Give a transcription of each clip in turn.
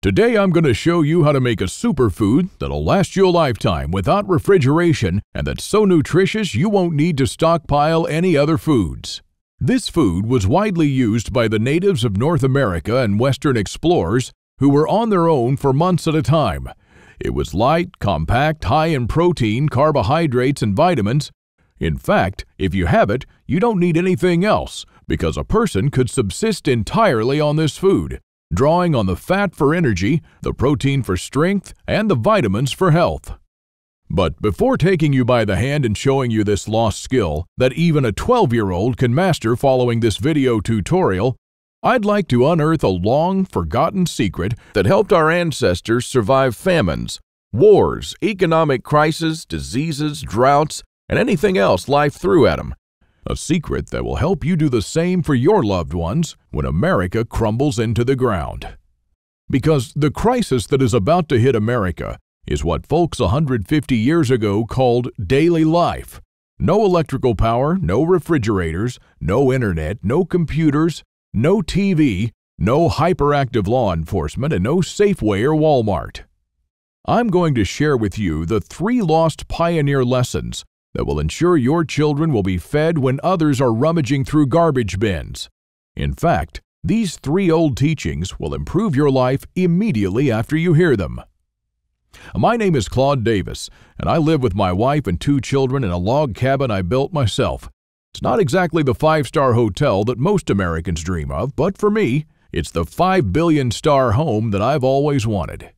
Today I'm going to show you how to make a superfood that'll last you a lifetime without refrigeration and that's so nutritious you won't need to stockpile any other foods. This food was widely used by the natives of North America and Western explorers who were on their own for months at a time. It was light, compact, high in protein, carbohydrates, and vitamins. In fact, if you have it, you don't need anything else because a person could subsist entirely on this food, drawing on the fat for energy, the protein for strength, and the vitamins for health. But before taking you by the hand and showing you this lost skill that even a 12-year-old can master following this video tutorial, I'd like to unearth a long-forgotten secret that helped our ancestors survive famines, wars, economic crises, diseases, droughts, and anything else life threw at them. A secret that will help you do the same for your loved ones when America crumbles into the ground. Because the crisis that is about to hit America is what folks 150 years ago called daily life. No electrical power, no refrigerators, no internet, no computers, no TV, no hyperactive law enforcement, and no Safeway or Walmart. I'm going to share with you the 3 lost pioneer lessons that will ensure your children will be fed when others are rummaging through garbage bins. In fact, these 3 old teachings will improve your life immediately after you hear them. My name is Claude Davis, and I live with my wife and 2 children in a log cabin I built myself. It's not exactly the 5-star hotel that most Americans dream of, but for me, it's the 5 billion-star home that I've always wanted.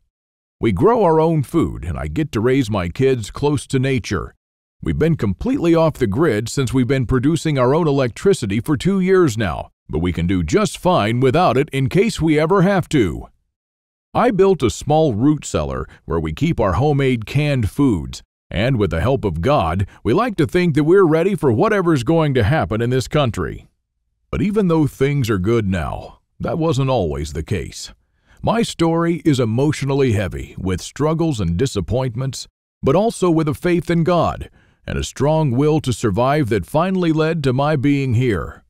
We grow our own food, and I get to raise my kids close to nature. We've been completely off the grid since we've been producing our own electricity for 2 years now, but we can do just fine without it in case we ever have to. I built a small root cellar where we keep our homemade canned foods, and with the help of God, we like to think that we're ready for whatever's going to happen in this country. But even though things are good now, that wasn't always the case. My story is emotionally heavy with struggles and disappointments, but also with a faith in God and a strong will to survive that finally led to my being here.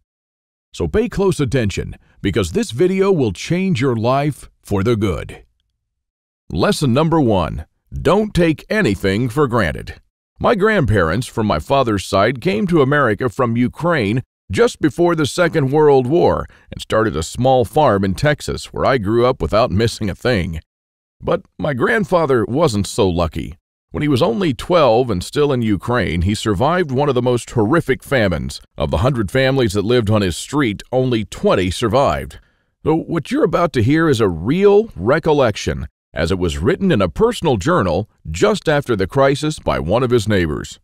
So pay close attention because this video will change your life for the good. Lesson number 1. Don't take anything for granted. My grandparents from my father's side came to America from Ukraine just before the Second World War and started a small farm in Texas where I grew up without missing a thing. But my grandfather wasn't so lucky. When he was only 12 and still in Ukraine, he survived one of the most horrific famines. Of the 100 families that lived on his street, only 20 survived. So what you're about to hear is a real recollection, as it was written in a personal journal just after the crisis by one of his neighbors.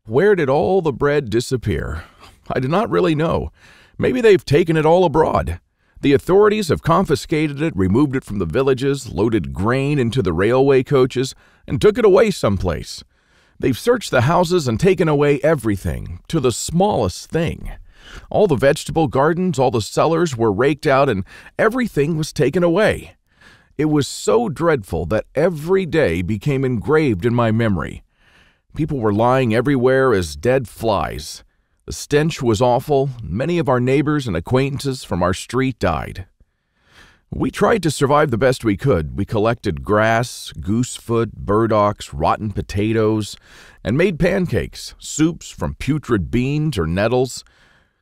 Where did all the bread disappear? I do not really know. Maybe they've taken it all abroad. The authorities have confiscated it, removed it from the villages, loaded grain into the railway coaches, and took it away someplace. They've searched the houses and taken away everything, to the smallest thing. All the vegetable gardens, all the cellars were raked out, and everything was taken away. It was so dreadful that every day became engraved in my memory. People were lying everywhere as dead flies. The stench was awful. Many of our neighbors and acquaintances from our street died. We tried to survive the best we could. We collected grass, goosefoot, burdocks, rotten potatoes, and made pancakes, soups from putrid beans or nettles,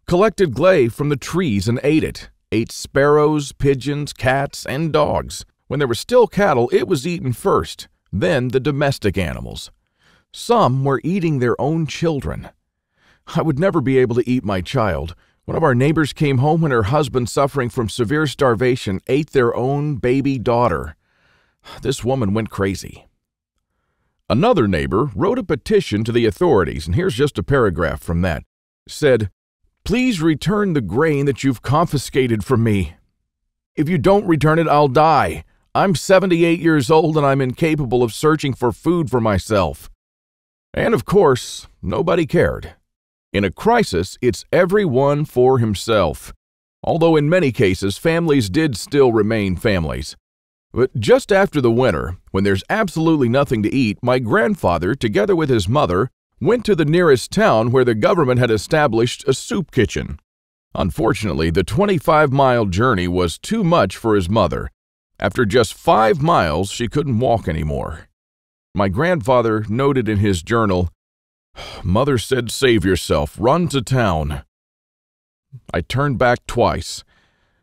collected clay from the trees and ate it, ate sparrows, pigeons, cats, and dogs. When there were still cattle, it was eaten first, then the domestic animals. Some were eating their own children. I would never be able to eat my child. One of our neighbors came home when her husband, suffering from severe starvation, ate their own baby daughter. This woman went crazy. Another neighbor wrote a petition to the authorities, and here's just a paragraph from that. It said, "Please return the grain that you've confiscated from me. If you don't return it, I'll die. I'm 78 years old and I'm incapable of searching for food for myself." And of course, nobody cared. In a crisis, it's everyone for himself. Although in many cases, families did still remain families. But just after the winter, when there's absolutely nothing to eat, my grandfather, together with his mother, went to the nearest town where the government had established a soup kitchen. Unfortunately, the 25-mile journey was too much for his mother. After just 5 miles, she couldn't walk anymore. My grandfather noted in his journal, "Mother said save yourself, run to town." I turned back twice.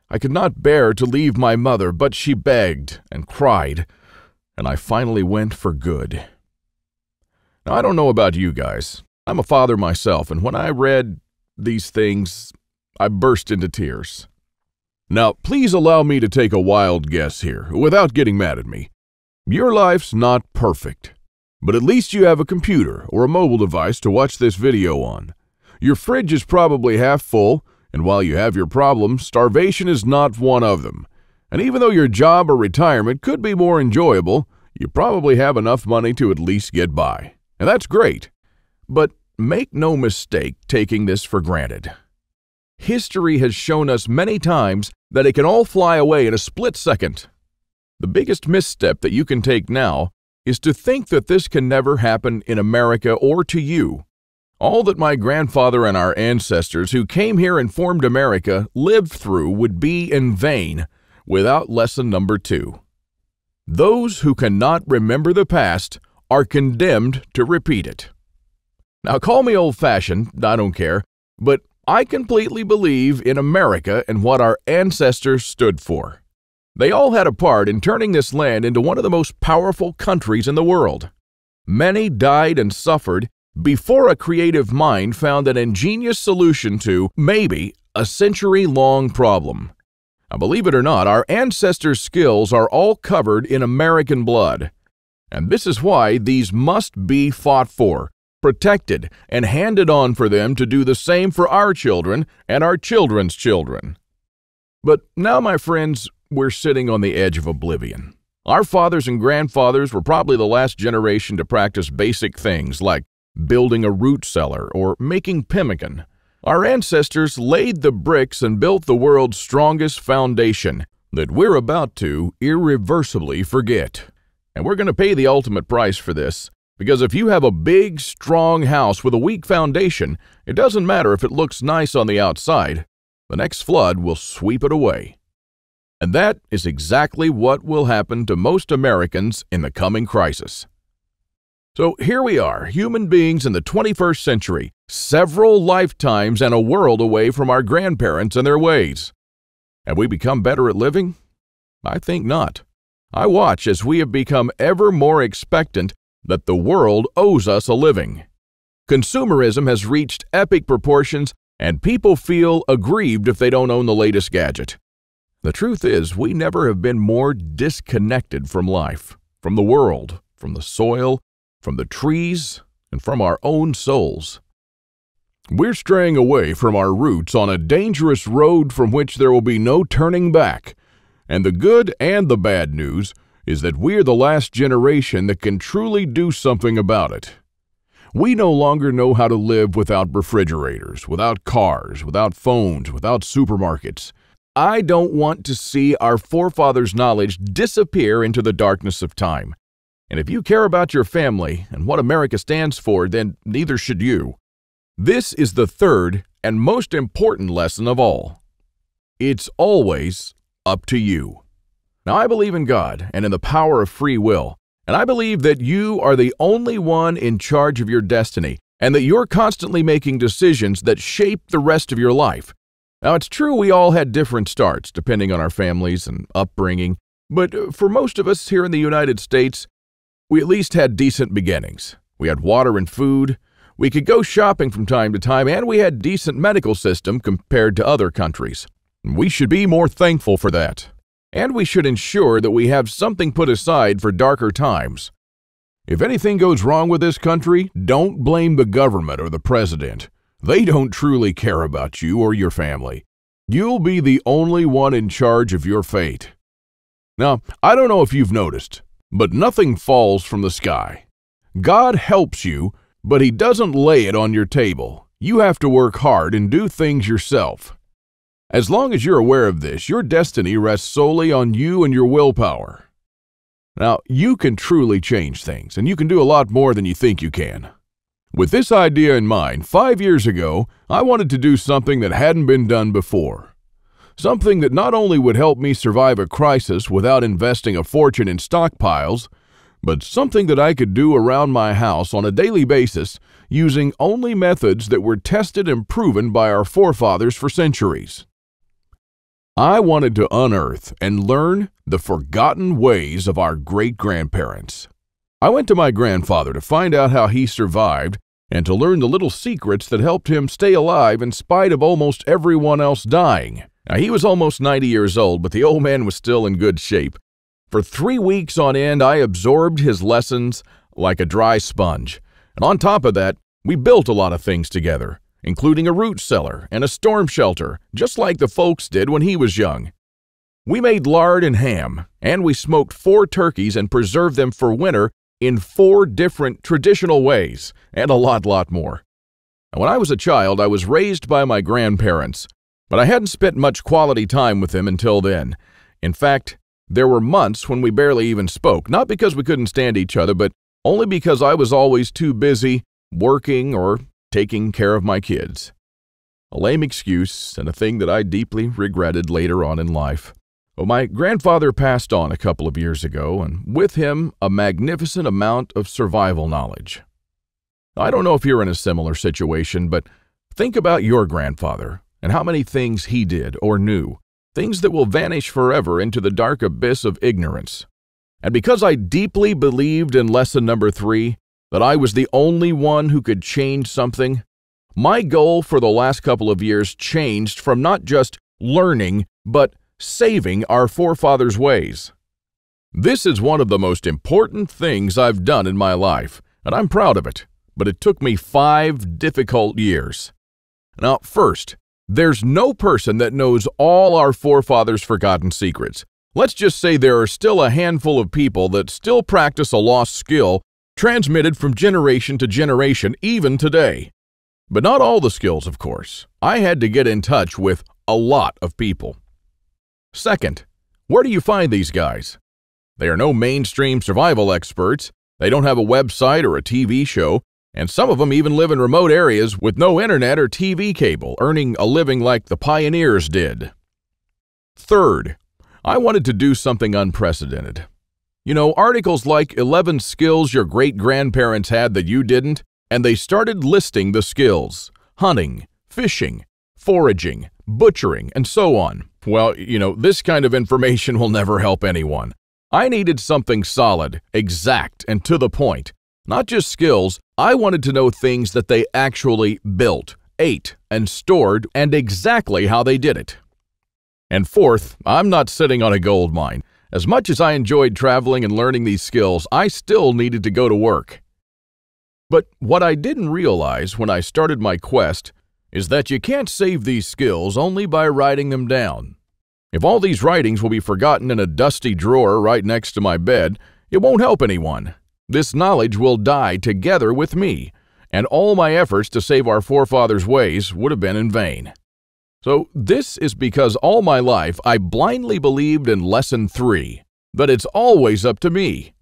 I could not bear to leave my mother, but she begged and cried, and I finally went for good. Now, I don't know about you guys. I'm a father myself, and when I read these things, I burst into tears. Now, please allow me to take a wild guess here, without getting mad at me. Your life's not perfect, but at least you have a computer or a mobile device to watch this video on. Your fridge is probably half full, and while you have your problems, starvation is not one of them. And even though your job or retirement could be more enjoyable, you probably have enough money to at least get by. And that's great. But make no mistake taking this for granted. History has shown us many times that it can all fly away in a split second. The biggest misstep that you can take now is to think that this can never happen in America or to you. All that my grandfather and our ancestors who came here and formed America lived through would be in vain without lesson number 2. Those who cannot remember the past are condemned to repeat it. Now, call me old-fashioned, I don't care, but I completely believe in America and what our ancestors stood for. They all had a part in turning this land into one of the most powerful countries in the world. Many died and suffered before a creative mind found an ingenious solution to, maybe, a century-long problem. Now, believe it or not, our ancestors' skills are all covered in American blood. And this is why these must be fought for, protected, and handed on for them to do the same for our children and our children's children. But now, my friends, we're sitting on the edge of oblivion. Our fathers and grandfathers were probably the last generation to practice basic things like building a root cellar or making pemmican. Our ancestors laid the bricks and built the world's strongest foundation that we're about to irreversibly forget. And we're going to pay the ultimate price for this, because if you have a big, strong house with a weak foundation, it doesn't matter if it looks nice on the outside. The next flood will sweep it away. And that is exactly what will happen to most Americans in the coming crisis. So here we are, human beings in the 21st century, several lifetimes and a world away from our grandparents and their ways. Have we become better at living? I think not. I watch as we have become ever more expectant that the world owes us a living. Consumerism has reached epic proportions, and people feel aggrieved if they don't own the latest gadget. The truth is, we never have been more disconnected from life, from the world, from the soil, from the trees, and from our own souls. We're straying away from our roots on a dangerous road from which there will be no turning back. And the good and the bad news is that we're the last generation that can truly do something about it. We no longer know how to live without refrigerators, without cars, without phones, without supermarkets. I don't want to see our forefathers' knowledge disappear into the darkness of time. And if you care about your family and what America stands for, then neither should you. This is the third and most important lesson of all. It's always up to you. Now, I believe in God and in the power of free will, and I believe that you are the only one in charge of your destiny, and that you're constantly making decisions that shape the rest of your life. Now, it's true we all had different starts, depending on our families and upbringing, but for most of us here in the United States, we at least had decent beginnings. We had water and food, we could go shopping from time to time, and we had a decent medical system compared to other countries. We should be more thankful for that. And we should ensure that we have something put aside for darker times. If anything goes wrong with this country, don't blame the government or the president. They don't truly care about you or your family. You'll be the only one in charge of your fate. Now, I don't know if you've noticed, but nothing falls from the sky. God helps you, but He doesn't lay it on your table. You have to work hard and do things yourself. As long as you're aware of this, your destiny rests solely on you and your willpower. Now, you can truly change things, and you can do a lot more than you think you can. With this idea in mind, 5 years ago, I wanted to do something that hadn't been done before. Something that not only would help me survive a crisis without investing a fortune in stockpiles, but something that I could do around my house on a daily basis using only methods that were tested and proven by our forefathers for centuries. I wanted to unearth and learn the forgotten ways of our great-grandparents. I went to my grandfather to find out how he survived and to learn the little secrets that helped him stay alive in spite of almost everyone else dying. Now, he was almost 90 years old, but the old man was still in good shape. For 3 weeks on end, I absorbed his lessons like a dry sponge. And on top of that, we built a lot of things together, including a root cellar and a storm shelter, just like the folks did when he was young. We made lard and ham, and we smoked 4 turkeys and preserved them for winter in 4 different traditional ways, and a lot more. Now, when I was a child, I was raised by my grandparents, but I hadn't spent much quality time with them until then. In fact, there were months when we barely even spoke, not because we couldn't stand each other, but only because I was always too busy working or taking care of my kids. A lame excuse and a thing that I deeply regretted later on in life. Well, my grandfather passed on a couple of years ago, and with him, a magnificent amount of survival knowledge. I don't know if you're in a similar situation, but think about your grandfather and how many things he did or knew, things that will vanish forever into the dark abyss of ignorance. And because I deeply believed in lesson number 3, that I was the only one who could change something, my goal for the last couple of years changed from not just learning, but saving our forefathers' ways. This is one of the most important things I've done in my life, and I'm proud of it, but it took me 5 difficult years. Now, first, there's no person that knows all our forefathers' forgotten secrets. Let's just say there are still a handful of people that still practice a lost skill transmitted from generation to generation, even today. But not all the skills, of course. I had to get in touch with a lot of people. Second, where do you find these guys? They are no mainstream survival experts. They don't have a website or a TV show, and some of them even live in remote areas with no internet or TV cable, earning a living like the pioneers did. Third, I wanted to do something unprecedented. You know, articles like 11 skills your great-grandparents had that you didn't, and they started listing the skills: hunting, fishing, foraging, butchering, and so on. Well, this kind of information will never help anyone. I needed something solid, exact, and to the point. Not just skills, I wanted to know things that they actually built, ate, and stored, and exactly how they did it. And fourth, I'm not sitting on a gold mine. As much as I enjoyed traveling and learning these skills, I still needed to go to work. But what I didn't realize when I started my quest is that you can't save these skills only by writing them down. If all these writings will be forgotten in a dusty drawer right next to my bed, it won't help anyone. This knowledge will die together with me, and all my efforts to save our forefathers' ways would have been in vain. So this is because all my life I blindly believed in lesson 3, that it's always up to me.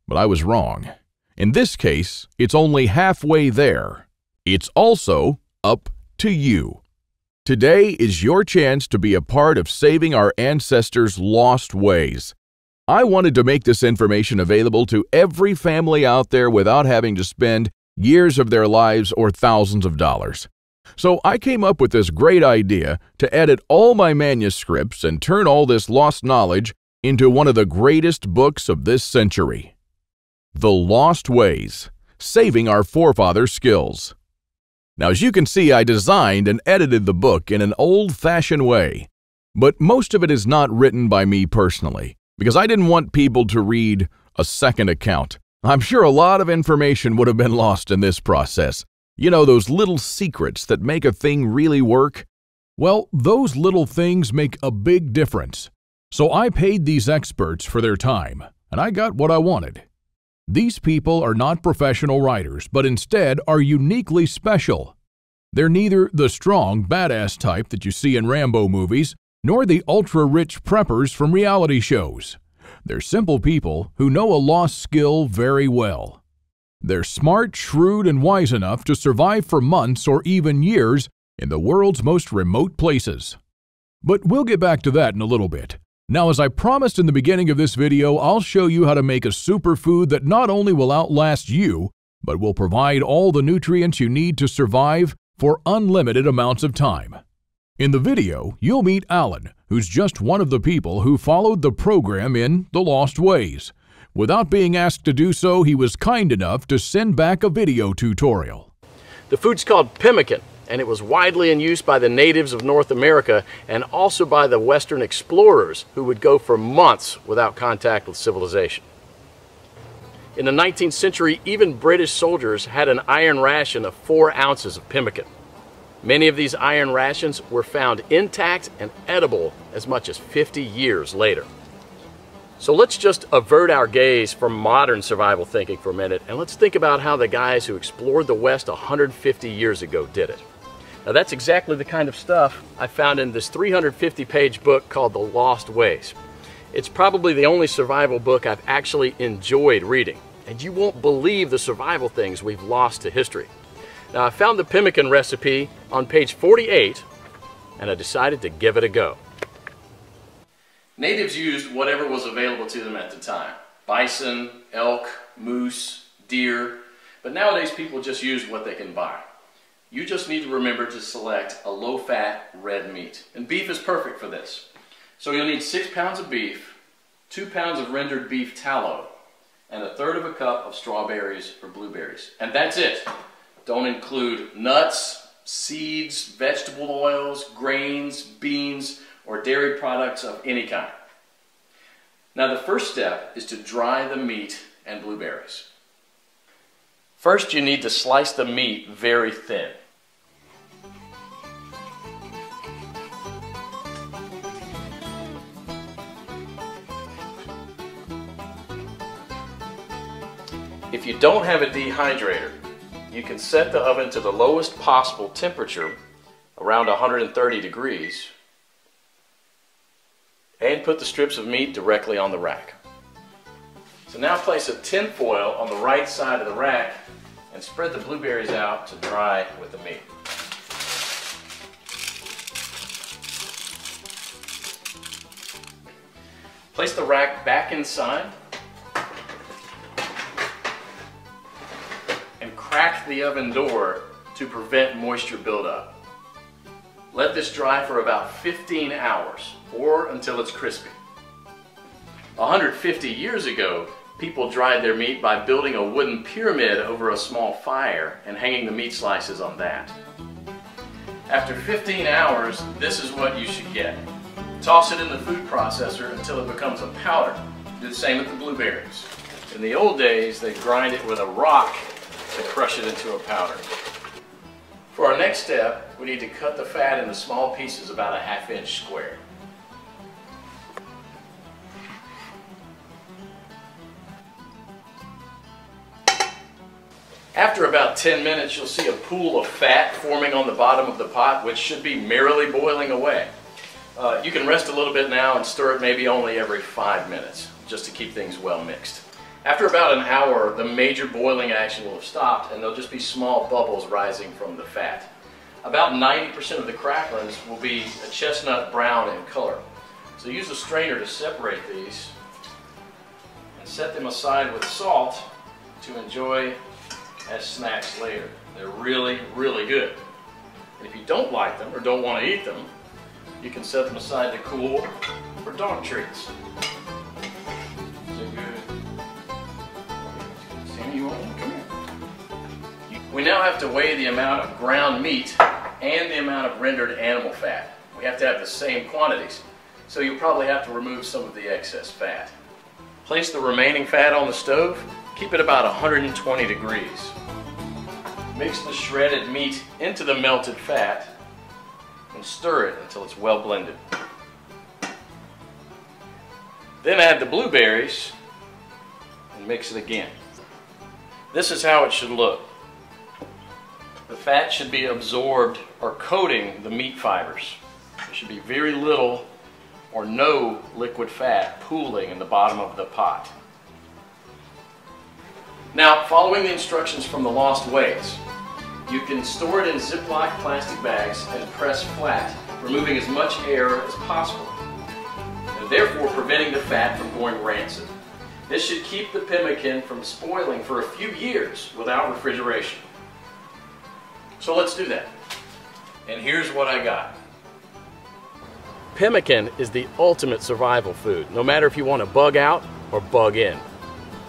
But I was wrong. In this case, it's only halfway there. It's also up to you. Today is your chance to be a part of saving our ancestors' lost ways. I wanted to make this information available to every family out there without having to spend years of their lives or thousands of dollars. So I came up with this great idea to edit all my manuscripts and turn all this lost knowledge into one of the greatest books of this century. The Lost Ways, Saving Our Forefathers' Skills. Now, as you can see, I designed and edited the book in an old-fashioned way, but most of it is not written by me personally, because I didn't want people to read a second account. I'm sure a lot of information would have been lost in this process. You know, those little secrets that make a thing really work? Well, those little things make a big difference. So I paid these experts for their time, and I got what I wanted. These people are not professional writers, but instead are uniquely special. They're neither the strong, badass type that you see in Rambo movies, nor the ultra-rich preppers from reality shows. They're simple people who know a lost skill very well. They're smart, shrewd, and wise enough to survive for months or even years in the world's most remote places. But we'll get back to that in a little bit. Now, as I promised in the beginning of this video, I'll show you how to make a superfood that not only will outlast you, but will provide all the nutrients you need to survive for unlimited amounts of time. In the video, you'll meet Alan, who's just one of the people who followed the program in The Lost Ways. Without being asked to do so, he was kind enough to send back a video tutorial. The food's called pemmican, and it was widely in use by the natives of North America and also by the Western explorers who would go for months without contact with civilization. In the 19th century, even British soldiers had an iron ration of 4 ounces of pemmican. Many of these iron rations were found intact and edible as much as 50 years later. So let's just avert our gaze from modern survival thinking for a minute, and let's think about how the guys who explored the West 150 years ago did it. Now that's exactly the kind of stuff I found in this 350-page book called The Lost Ways. It's probably the only survival book I've actually enjoyed reading, and you won't believe the survival things we've lost to history. Now I found the pemmican recipe on page 48, and I decided to give it a go. Natives used whatever was available to them at the time. Bison, elk, moose, deer, but nowadays people just use what they can buy. You just need to remember to select a low-fat red meat. And beef is perfect for this. So you'll need 6 pounds of beef, 2 pounds of rendered beef tallow, and 1/3 cup of strawberries or blueberries. And that's it. Don't include nuts, seeds, vegetable oils, grains, beans, or dairy products of any kind. Now the first step is to dry the meat and blueberries. First you need to slice the meat very thin. If you don't have a dehydrator, you can set the oven to the lowest possible temperature, around 130 degrees, and put the strips of meat directly on the rack. So now place a tin foil on the right side of the rack and spread the blueberries out to dry with the meat. Place the rack back inside and crack the oven door to prevent moisture buildup. Let this dry for about 15 hours or until it's crispy. 150 years ago, people dried their meat by building a wooden pyramid over a small fire and hanging the meat slices on that. After 15 hours, this is what you should get. Toss it in the food processor until it becomes a powder. Do the same with the blueberries. In the old days, they grind it with a rock to crush it into a powder. For our next step, we need to cut the fat into small pieces about a 1/2 inch square. After about 10 minutes, you'll see a pool of fat forming on the bottom of the pot, which should be merrily boiling away. You can rest a little bit now and stir it maybe only every 5 minutes, just to keep things well mixed. After about an hour, the major boiling action will have stopped and there'll just be small bubbles rising from the fat. About 90% of the cracklings will be a chestnut brown in color. So use a strainer to separate these and set them aside with salt to enjoy as snacks later. They're really, really good. And if you don't like them or don't want to eat them, you can set them aside to cool for dog treats. We now have to weigh the amount of ground meat and the amount of rendered animal fat. We have to have the same quantities, so you'll probably have to remove some of the excess fat. Place the remaining fat on the stove, keep it about 120 degrees. Mix the shredded meat into the melted fat and stir it until it's well blended. Then add the blueberries and mix it again. This is how it should look. The fat should be absorbed or coating the meat fibers. There should be very little or no liquid fat pooling in the bottom of the pot. Now, following the instructions from The Lost Ways, you can store it in Ziploc plastic bags and press flat removing as much air as possible, and therefore preventing the fat from going rancid. This should keep the pemmican from spoiling for a few years without refrigeration. So let's do that. And here's what I got. Pemmican is the ultimate survival food, no matter if you want to bug out or bug in.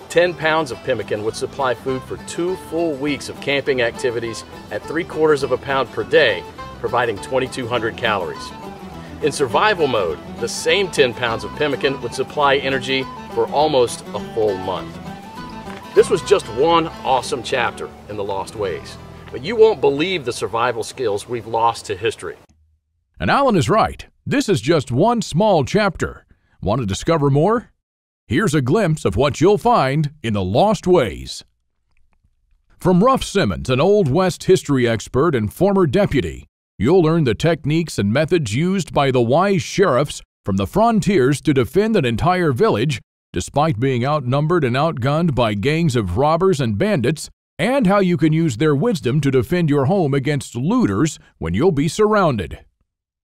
10 pounds of pemmican would supply food for 2 full weeks of camping activities at 3/4 of a pound per day, providing 2,200 calories. In survival mode, the same 10 pounds of pemmican would supply energy for almost a full month. This was just one awesome chapter in the Lost Ways, but you won't believe the survival skills we've lost to history. And Alan is right. This is just one small chapter. Want to discover more? Here's a glimpse of what you'll find in the Lost Ways. From Ruff Simmons, an Old West history expert and former deputy, you'll learn the techniques and methods used by the wise sheriffs from the frontiers to defend an entire village, despite being outnumbered and outgunned by gangs of robbers and bandits, and how you can use their wisdom to defend your home against looters when you'll be surrounded.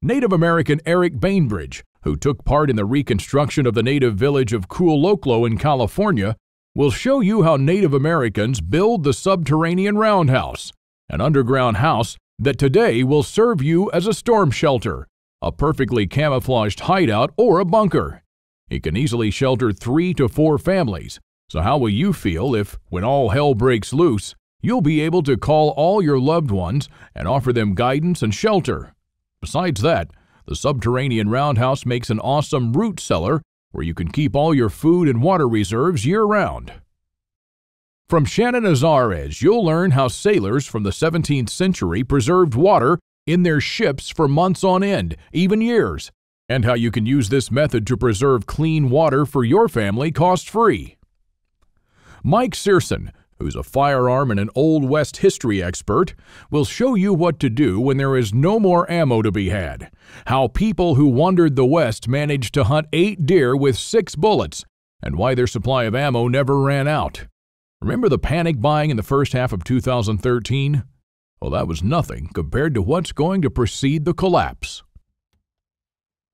Native American Eric Bainbridge, who took part in the reconstruction of the native village of Kuloklo in California, will show you how Native Americans build the subterranean roundhouse, an underground house that today will serve you as a storm shelter, a perfectly camouflaged hideout, or a bunker. It can easily shelter 3 to 4 families, so how will you feel if, when all hell breaks loose, you'll be able to call all your loved ones and offer them guidance and shelter? Besides that, the subterranean roundhouse makes an awesome root cellar where you can keep all your food and water reserves year-round. From Shannon Azares, you'll learn how sailors from the 17th century preserved water in their ships for months on end, even years, and how you can use this method to preserve clean water for your family cost-free. Mike Searson, who's a firearm and an Old West history expert, will show you what to do when there is no more ammo to be had, how people who wandered the West managed to hunt 8 deer with 6 bullets, and why their supply of ammo never ran out. Remember the panic buying in the first half of 2013? Well, that was nothing compared to what's going to precede the collapse.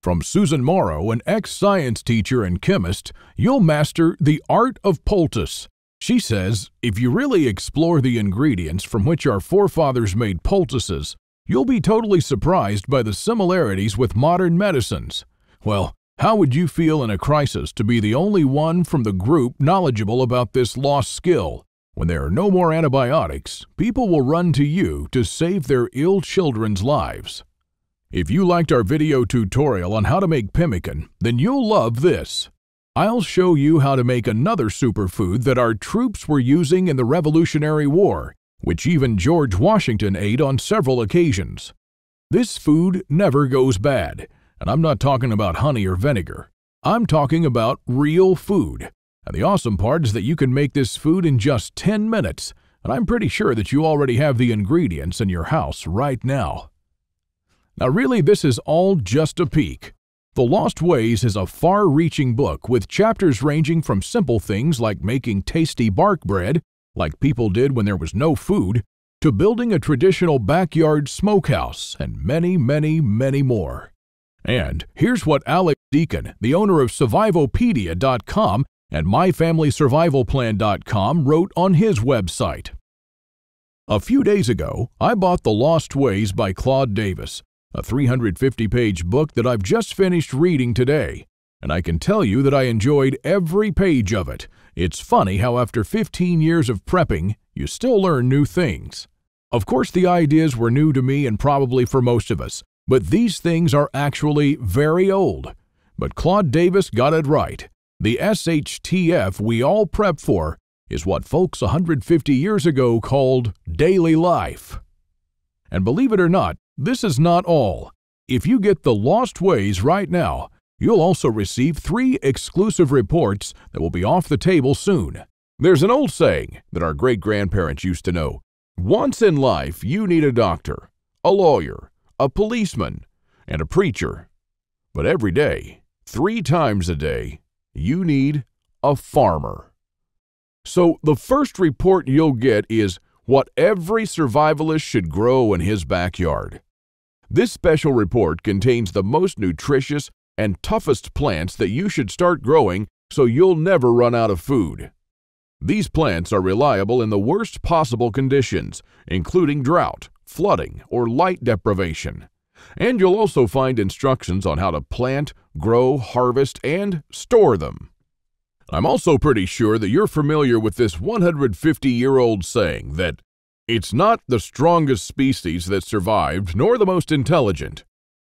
From Susan Morrow, an ex-science teacher and chemist, you'll master the art of poultice. She says, if you really explore the ingredients from which our forefathers made poultices, you'll be totally surprised by the similarities with modern medicines. Well, how would you feel in a crisis to be the only one from the group knowledgeable about this lost skill? When there are no more antibiotics, people will run to you to save their ill children's lives. If you liked our video tutorial on how to make pemmican, then you'll love this. I'll show you how to make another superfood that our troops were using in the Revolutionary War, which even George Washington ate on several occasions. This food never goes bad, and I'm not talking about honey or vinegar. I'm talking about real food. And the awesome part is that you can make this food in just 10 minutes, and I'm pretty sure that you already have the ingredients in your house right now. Now really, this is all just a peek. The Lost Ways is a far-reaching book with chapters ranging from simple things like making tasty bark bread, like people did when there was no food, to building a traditional backyard smokehouse, and many, many, many more. And here's what Alex Deacon, the owner of Survivopedia.com and MyFamilySurvivalPlan.com, wrote on his website. A few days ago, I bought The Lost Ways by Claude Davis, a 350-page book that I've just finished reading today, and I can tell you that I enjoyed every page of it. It's funny how after 15 years of prepping, you still learn new things. Of course, the ideas were new to me and probably for most of us, but these things are actually very old. But Claude Davis got it right. The SHTF we all prep for is what folks 150 years ago called daily life. And believe it or not, this is not all. If you get The Lost Ways right now, you'll also receive 3 exclusive reports that will be off the table soon. There's an old saying that our great-grandparents used to know. Once in life, you need a doctor, a lawyer, a policeman, and a preacher. But every day, 3 times a day, you need a farmer. So the first report you'll get is what every survivalist should grow in his backyard. This special report contains the most nutritious and toughest plants that you should start growing so you'll never run out of food. These plants are reliable in the worst possible conditions, including drought, flooding, or light deprivation. And you'll also find instructions on how to plant, grow, harvest, and store them. I'm also pretty sure that you're familiar with this 150-year-old saying that it's not the strongest species that survived, nor the most intelligent,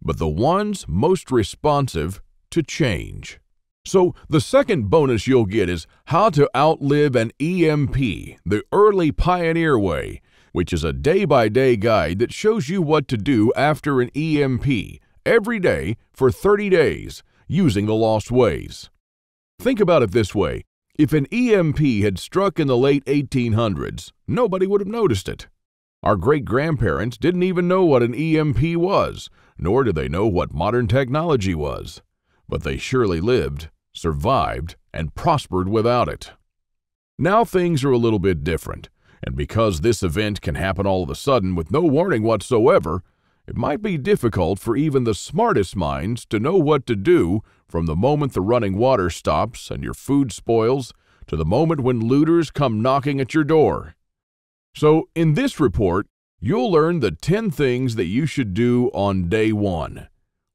but the ones most responsive to change. So the second bonus you'll get is how to outlive an EMP, the early pioneer way, which is a day-by-day guide that shows you what to do after an EMP every day for 30 days using the lost ways. Think about it this way. If an EMP had struck in the late 1800s, nobody would have noticed it. Our great-grandparents didn't even know what an EMP was, nor did they know what modern technology was. But they surely lived, survived, and prospered without it. Now things are a little bit different, and because this event can happen all of a sudden with no warning whatsoever, it might be difficult for even the smartest minds to know what to do from the moment the running water stops and your food spoils to the moment when looters come knocking at your door. So in this report, you'll learn the 10 things that you should do on day 1,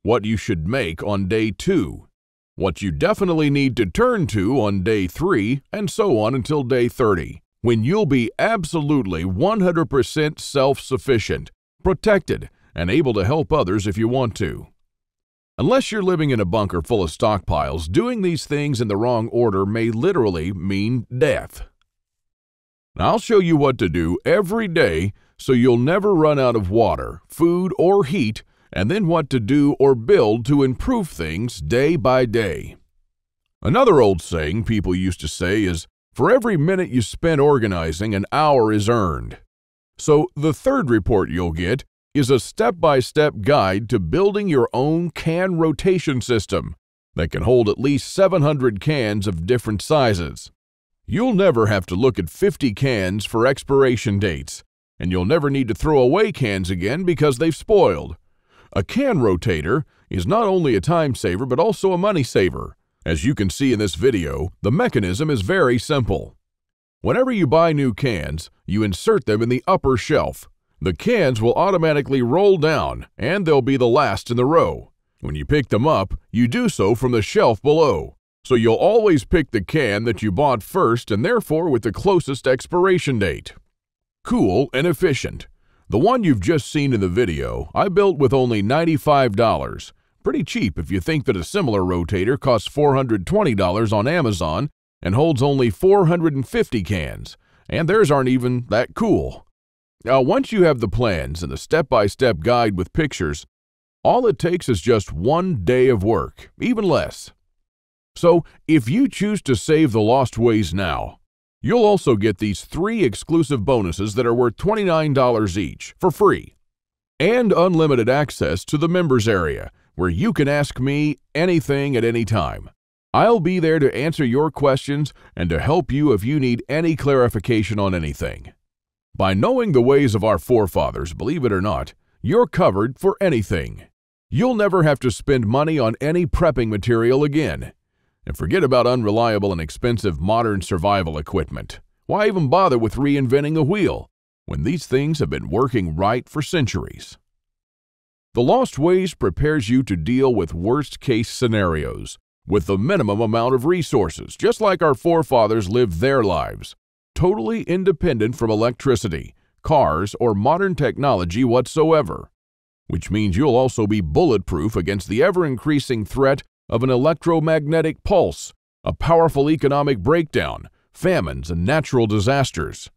what you should make on day 2, what you definitely need to turn to on day 3, and so on until day 30, when you'll be absolutely 100% self-sufficient, protected, and able to help others if you want to. Unless you're living in a bunker full of stockpiles, doing these things in the wrong order may literally mean death. Now, I'll show you what to do every day so you'll never run out of water, food, or heat, and then what to do or build to improve things day by day. Another old saying people used to say is, for every minute you spend organizing, an hour is earned. So the third report you'll get is a step-by-step guide to building your own can rotation system that can hold at least 700 cans of different sizes. You'll never have to look at 50 cans for expiration dates, and you'll never need to throw away cans again because they've spoiled. A can rotator is not only a time saver but also a money saver. As you can see in this video, the mechanism is very simple. Whenever you buy new cans, you insert them in the upper shelf. The cans will automatically roll down, and they'll be the last in the row. When you pick them up, you do so from the shelf below. So you'll always pick the can that you bought first and therefore with the closest expiration date. Cool and efficient. The one you've just seen in the video, I built with only $95. Pretty cheap if you think that a similar rotator costs $420 on Amazon and holds only 450 cans, and theirs aren't even that cool. Now, once you have the plans and the step-by-step guide with pictures, all it takes is just 1 day of work, even less. So, if you choose to save the lost ways now, you'll also get these 3 exclusive bonuses that are worth $29 each, for free, and unlimited access to the members area, where you can ask me anything at any time. I'll be there to answer your questions and to help you if you need any clarification on anything. By knowing the ways of our forefathers, believe it or not, you're covered for anything. You'll never have to spend money on any prepping material again. And forget about unreliable and expensive modern survival equipment. Why even bother with reinventing the wheel when these things have been working right for centuries? The Lost Ways prepares you to deal with worst-case scenarios with the minimum amount of resources, just like our forefathers lived their lives, totally independent from electricity, cars, or modern technology whatsoever, which means you'll also be bulletproof against the ever-increasing threat of an electromagnetic pulse, a powerful economic breakdown, famines, and natural disasters.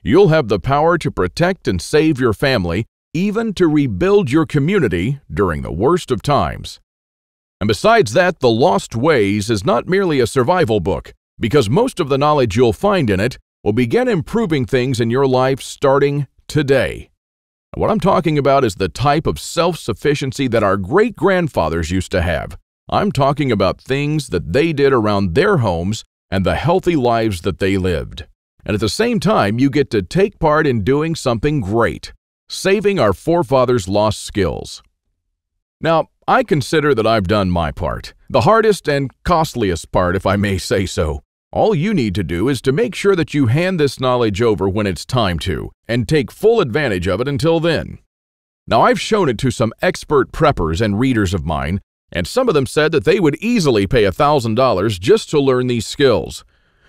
You'll have the power to protect and save your family, even to rebuild your community during the worst of times. And besides that, The Lost Ways is not merely a survival book, because most of the knowledge you'll find in it will begin improving things in your life starting today. What I'm talking about is the type of self-sufficiency that our great-grandfathers used to have. I'm talking about things that they did around their homes and the healthy lives that they lived. And at the same time, you get to take part in doing something great. Saving our forefathers' lost skills. Now, I consider that I've done my part, the hardest and costliest part, if I may say so. All you need to do is to make sure that you hand this knowledge over when it's time to, and take full advantage of it until then. Now, I've shown it to some expert preppers and readers of mine, and some of them said that they would easily pay $1,000 just to learn these skills.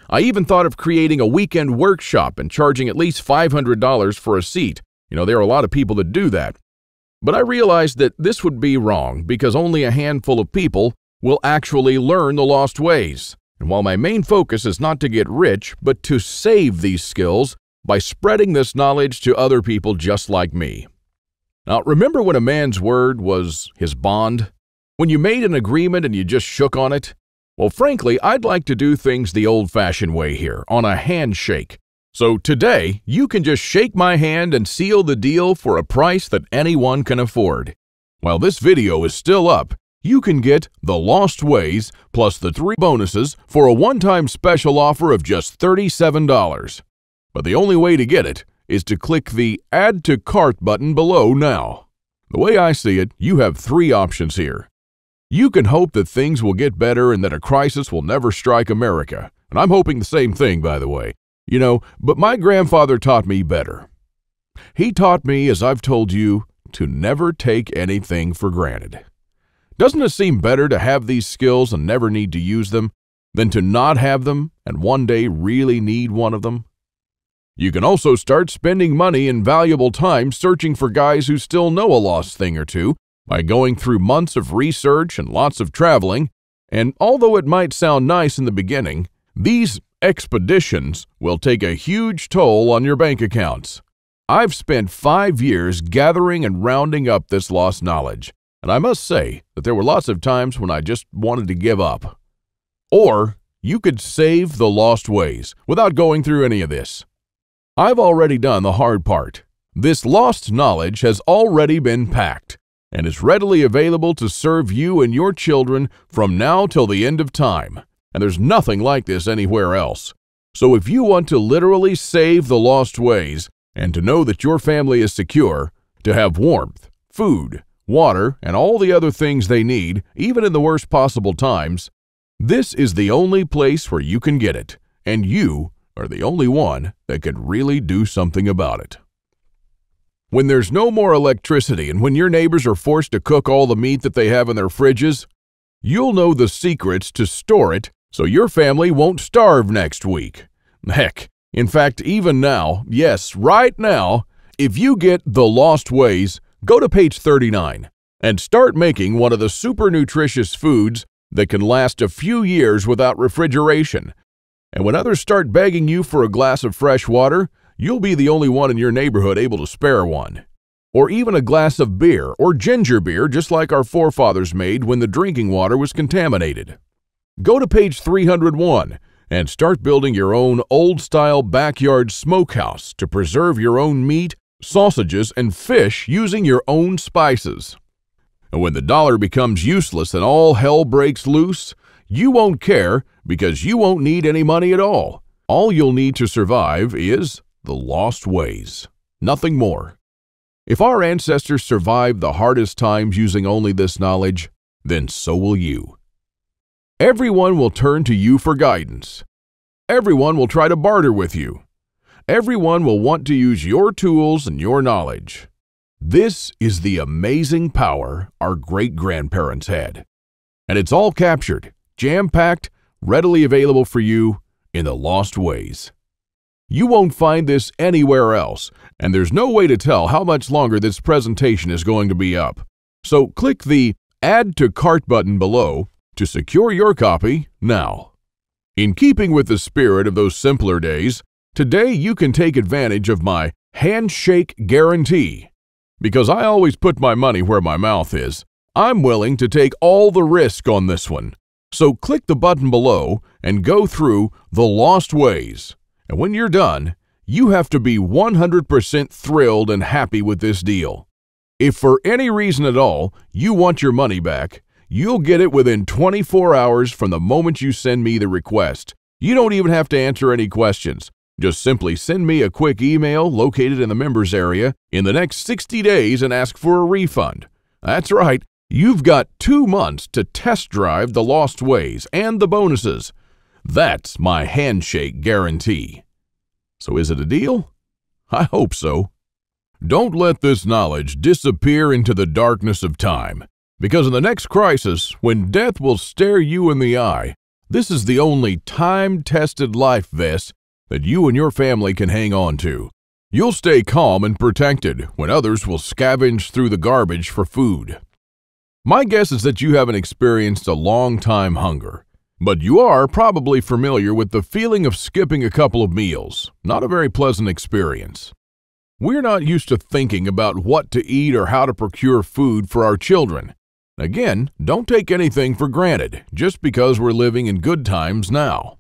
I even thought of creating a weekend workshop and charging at least $500 for a seat. There are a lot of people that do that. But I realized that this would be wrong because only a handful of people will actually learn the lost ways. And while my main focus is not to get rich, but to save these skills by spreading this knowledge to other people just like me. Now, remember when a man's word was his bond? When you made an agreement and you just shook on it? Well, frankly, I'd like to do things the old-fashioned way here, on a handshake. So today, you can just shake my hand and seal the deal for a price that anyone can afford. While this video is still up, you can get The Lost Ways plus the 3 bonuses for a one-time special offer of just $37. But the only way to get it is to click the Add to Cart button below now. The way I see it, you have 3 options here. You can hope that things will get better and that a crisis will never strike America. And I'm hoping the same thing, by the way. But my grandfather taught me better. He taught me, as I've told you, to never take anything for granted. Doesn't it seem better to have these skills and never need to use them than to not have them and one day really need one of them? You can also start spending money and valuable time searching for guys who still know a lost thing or two by going through months of research and lots of traveling. And although it might sound nice in the beginning, these expeditions will take a huge toll on your bank accounts. I've spent 5 years gathering and rounding up this lost knowledge, and I must say that there were lots of times when I just wanted to give up. Or you could save the lost ways without going through any of this. I've already done the hard part. This lost knowledge has already been packed and is readily available to serve you and your children from now till the end of time. And there's nothing like this anywhere else. So if you want to literally save the lost ways and to know that your family is secure, to have warmth, food, water, and all the other things they need, even in the worst possible times, this is the only place where you can get it, and you are the only one that can really do something about it. When there's no more electricity and when your neighbors are forced to cook all the meat that they have in their fridges, you'll know the secrets to store it so your family won't starve next week. Heck, in fact, even now, yes, right now, if you get The Lost Ways, go to page 39 and start making one of the super nutritious foods that can last a few years without refrigeration. And when others start begging you for a glass of fresh water, you'll be the only one in your neighborhood able to spare one. Or even a glass of beer or ginger beer, just like our forefathers made when the drinking water was contaminated. Go to page 301 and start building your own old-style backyard smokehouse to preserve your own meat, sausages, and fish using your own spices. And when the dollar becomes useless and all hell breaks loose, you won't care because you won't need any money at all. All you'll need to survive is the lost ways. Nothing more. If our ancestors survived the hardest times using only this knowledge, then so will you. Everyone will turn to you for guidance. Everyone will try to barter with you. Everyone will want to use your tools and your knowledge. This is the amazing power our great-grandparents had. And it's all captured, jam-packed, readily available for you in The Lost Ways. You won't find this anywhere else, and there's no way to tell how much longer this presentation is going to be up. So click the Add to Cart button below to secure your copy now. In keeping with the spirit of those simpler days, today you can take advantage of my handshake guarantee. Because I always put my money where my mouth is, I'm willing to take all the risk on this one. So click the button below and go through The Lost Ways. And when you're done, you have to be 100% thrilled and happy with this deal. If for any reason at all you want your money back, you'll get it within 24 hours from the moment you send me the request. You don't even have to answer any questions. Just simply send me a quick email located in the members area in the next 60 days and ask for a refund. That's right, you've got 2 months to test drive the Lost Ways and the bonuses. That's my handshake guarantee. So is it a deal? I hope so. Don't let this knowledge disappear into the darkness of time, because in the next crisis, when death will stare you in the eye, this is the only time-tested life vest that you and your family can hang on to. You'll stay calm and protected when others will scavenge through the garbage for food. My guess is that you haven't experienced a long-time hunger, but you are probably familiar with the feeling of skipping a couple of meals. Not a very pleasant experience. We're not used to thinking about what to eat or how to procure food for our children. Again, don't take anything for granted just because we're living in good times now.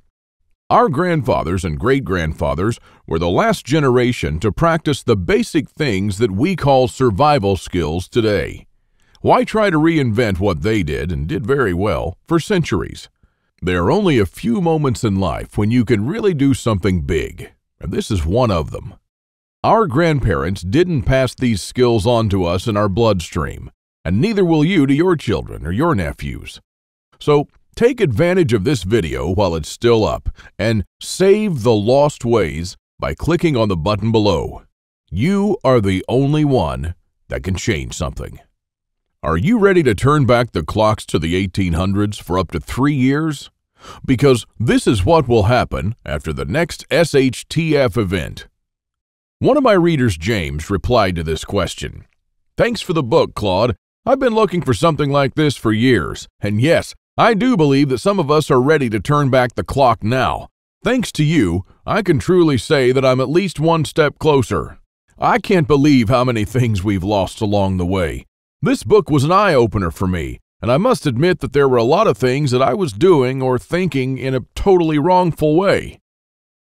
Our grandfathers and great-grandfathers were the last generation to practice the basic things that we call survival skills today. Why try to reinvent what they did, and did very well, for centuries? There are only a few moments in life when you can really do something big, and this is one of them. Our grandparents didn't pass these skills on to us in our bloodstream, and neither will you to your children or your nephews. So, take advantage of this video while it's still up and save the lost ways by clicking on the button below. You are the only one that can change something. Are you ready to turn back the clocks to the 1800s for up to 3 years? Because this is what will happen after the next SHTF event. One of my readers, James, replied to this question. Thanks for the book, Claude. I've been looking for something like this for years, and yes, I do believe that some of us are ready to turn back the clock now. Thanks to you, I can truly say that I'm at least one step closer. I can't believe how many things we've lost along the way. This book was an eye-opener for me, and I must admit that there were a lot of things that I was doing or thinking in a totally wrongful way.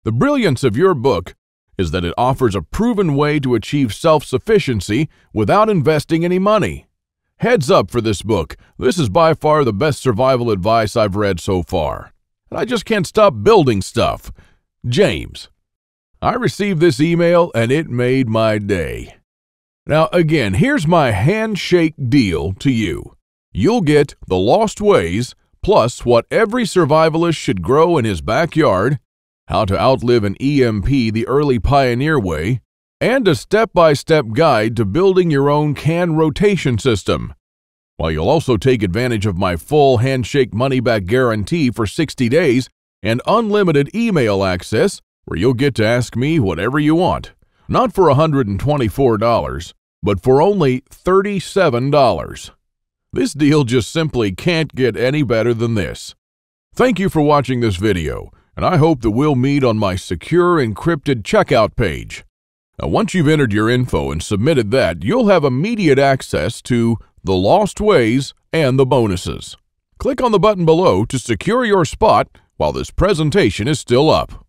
The brilliance of your book is that it offers a proven way to achieve self-sufficiency without investing any money. Heads up for this book. This is by far the best survival advice I've read so far. And I just can't stop building stuff. James. I received this email and it made my day. Now again, here's my handshake deal to you. You'll get the Lost Ways, plus what every survivalist should grow in his backyard, how to outlive an EMP the early pioneer way, and a step-by-step guide to building your own can rotation system. While you'll also take advantage of my full handshake money-back guarantee for 60 days and unlimited email access where you'll get to ask me whatever you want. Not for $124, but for only $37. This deal just simply can't get any better than this. Thank you for watching this video, and I hope that we'll meet on my secure encrypted checkout page. Now, once you've entered your info and submitted that, you'll have immediate access to the Lost Ways and the bonuses. Click on the button below to secure your spot while this presentation is still up.